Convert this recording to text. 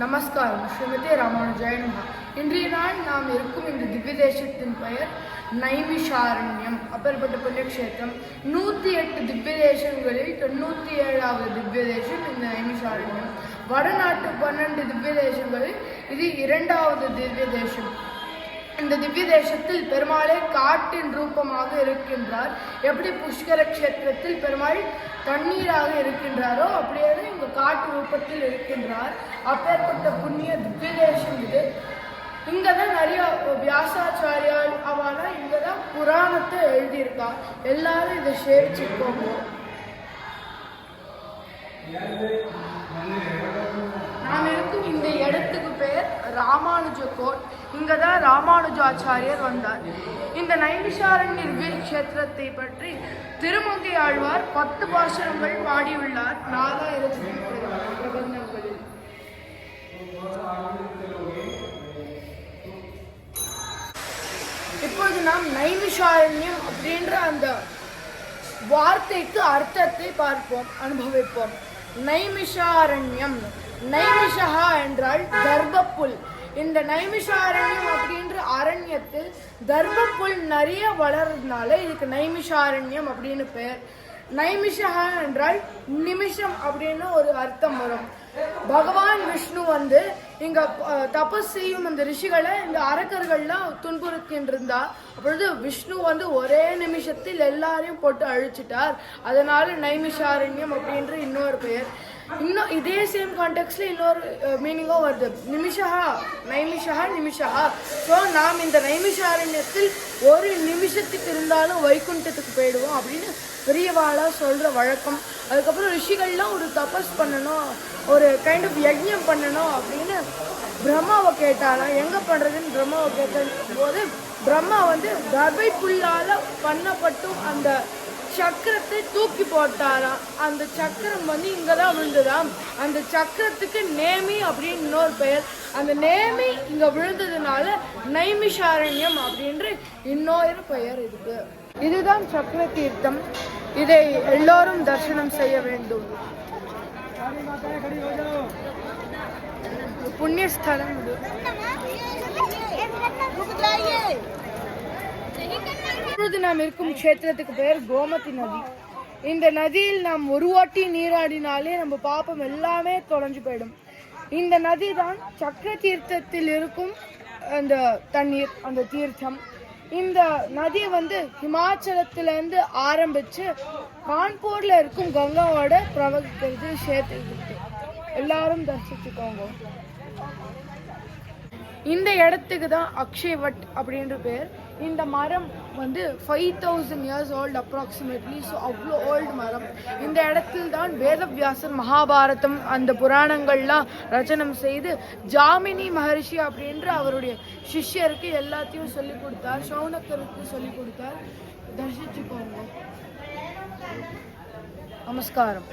நமஸ்காரம். ஸ்ரீமதி ராமானுஜாய நமஹ. இன்றைய நாள் நாம் இருக்கும் இந்த திவ்ய தேசத்தின் பெயர் நைமிஷாரண்யம். அப்பேற்பட்ட புண்ணியக்ஷேத்திரம் 108 திவ்ய தேசங்களில் 97வது திவ்ய தேசம் இந்த நைமிஷாரண்யம். வடநாட்டு 12 திவ்ய தேசங்களில் இது 2வது திவ்ய தேசம். இந்த திவ்ய தேசத்தில் பெருமாளே காட்டின் ரூபமாக இருக்கின்றார். எப்படி புஷ்கர கஷேத்திரத்தில் பெருமாள் தண்ணீராக இருக்கின்றாரோ அப்படியே இங்க காட்டு ரூபத்தில் இருக்கின்றார். அப்பேற்பட்ட புண்ணிய திவ்ய தேசம் இது. இங்கதான் நிறைய வியாசாச்சாரியால் அவனா இங்கதான் புராணத்தை எழுதியிருக்கா. எல்லாரும் இதை சேவிச்சுக்கோங்க. நாம் இருக்கும் இந்த இடத்துக்கு பேர் ராமானுஜ கோட். இங்கதான் ராமானுஜாச்சாரியர் வந்தார். இந்த நைமிஷாரண்ய கஷேத்திரத்தை பற்றி திருமங்கை ஆழ்வார் 10 பாசுரங்கள் பாடியுள்ளார் 4000 பிரபந்தங்களில். இப்பொழுது நாம் நைமிஷாரண்யம் அப்படின்ற அந்த வார்த்தைக்கு அர்த்தத்தை பார்ப்போம், அனுபவிப்போம். நைமிஷாரண்யம், நைமிஷா என்றால் தர்பப்புல். இந்த நைமிஷாரண்யம் அப்படின்ற அரண்யத்தில் தர்பப்புல் நிறைய வளர்றதுனால இதுக்கு நைமிஷாரண்யம் அப்படின்னு பேர். நைமிஷா என்றால் நிமிஷம் அப்படின்னு ஒரு அர்த்தம் வரும். பகவான் விஷ்ணு இங்க தபஸ் செய்யும் அந்த ரிஷிகளை இந்த அரக்கர்கள்லாம் துன்புறுத்தின்றிருந்தா. அப்பொழுது விஷ்ணு ஒரே நிமிஷத்தில் எல்லாரையும் போட்டு அழிச்சிட்டார். அதனால நைமிஷாரண்யம் அப்படின்ற இன்னொரு பெயர். இன்னும் இதே சேம் கான்டெக்ட்ல இன்னொரு மீனிங்கும் வருது. நிமிஷா, நைமிஷா, நிமிஷா. ஸோ நாம் இந்த நைமிஷாரண்யத்தில் ஒரு நிமிஷத்துக்கு இருந்தாலும் வைகுண்டத்துக்கு போயிடுவோம் அப்படின்னு பெரியவாளா சொல்ற வழக்கம். அதுக்கப்புறம் ரிஷிகள்லாம் ஒரு தபஸ் பண்ணணும், ஒரு கைண்ட் ஆஃப் யஜ்ஞம் பண்ணணும் அப்படின்னு பிரம்மாவை கேட்டாலாம். எங்க பண்றதுன்னு பிரம்மாவை கேட்ட போது பிரம்மா தர்பை புல்லால பண்ணப்பட்டும் அந்த சக்கரத்தை தூக்கி போட்டாராம். அந்த சக்கரம் இங்கதான் விழுந்ததாம். அந்த சக்கரத்துக்கு நேமி அப்படின்னு இன்னொரு பெயர். அந்த நேமி இங்க விழுந்ததுனால நைமிஷாரண்யம் அப்படின்ற இன்னொரு பெயர் இருக்கு. இதுதான் சக்கர தீர்த்தம். இதை எல்லோரும் தரிசனம் செய்ய வேண்டும். புண்ணியஸ்தலம் இது. இப்பொழுது நாம் இருக்கும் கஷேத்திரத்துக்கு பெயர் கோமதி நதி. இந்த நதியில் நாம் ஒரு வாட்டி நீராடினாலே நம்ம பாப்பம் எல்லாமே தொலைஞ்சு போயிடும். இந்த நதி தான் சக்கர தீர்த்தத்தில் இருக்கும் அந்த தண்ணீர், அந்த தீர்த்தம். இந்த நதி ஹிமாச்சலத்திலிருந்து ஆரம்பிச்சு கான்பூர்ல இருக்கும் கங்காவோட பிரவகிக்கிறது சேர்த்து. எல்லாரும் தரிசிச்சுக்கோங்க. இந்த இடத்துக்கு தான் அக்ஷயவட் அப்படின்ற பேர். இந்த மரம் 5000 years old approximately. ஸோ அவ்வளோ ஓல்டு மரம். இந்த இடத்தில் தான் வேதவியாசர் மகாபாரதம் அந்த புராணங்கள்லாம் ரச்சனம் செய்து ஜாமினி மகரிஷி அப்படின்ற அவருடைய சிஷ்யருக்கு எல்லாத்தையும் சொல்லி கொடுத்தார். சௌனக்கருக்கு சொல்லி கொடுத்தார். தரிசிச்சுக்கோங்க. நமஸ்காரம்.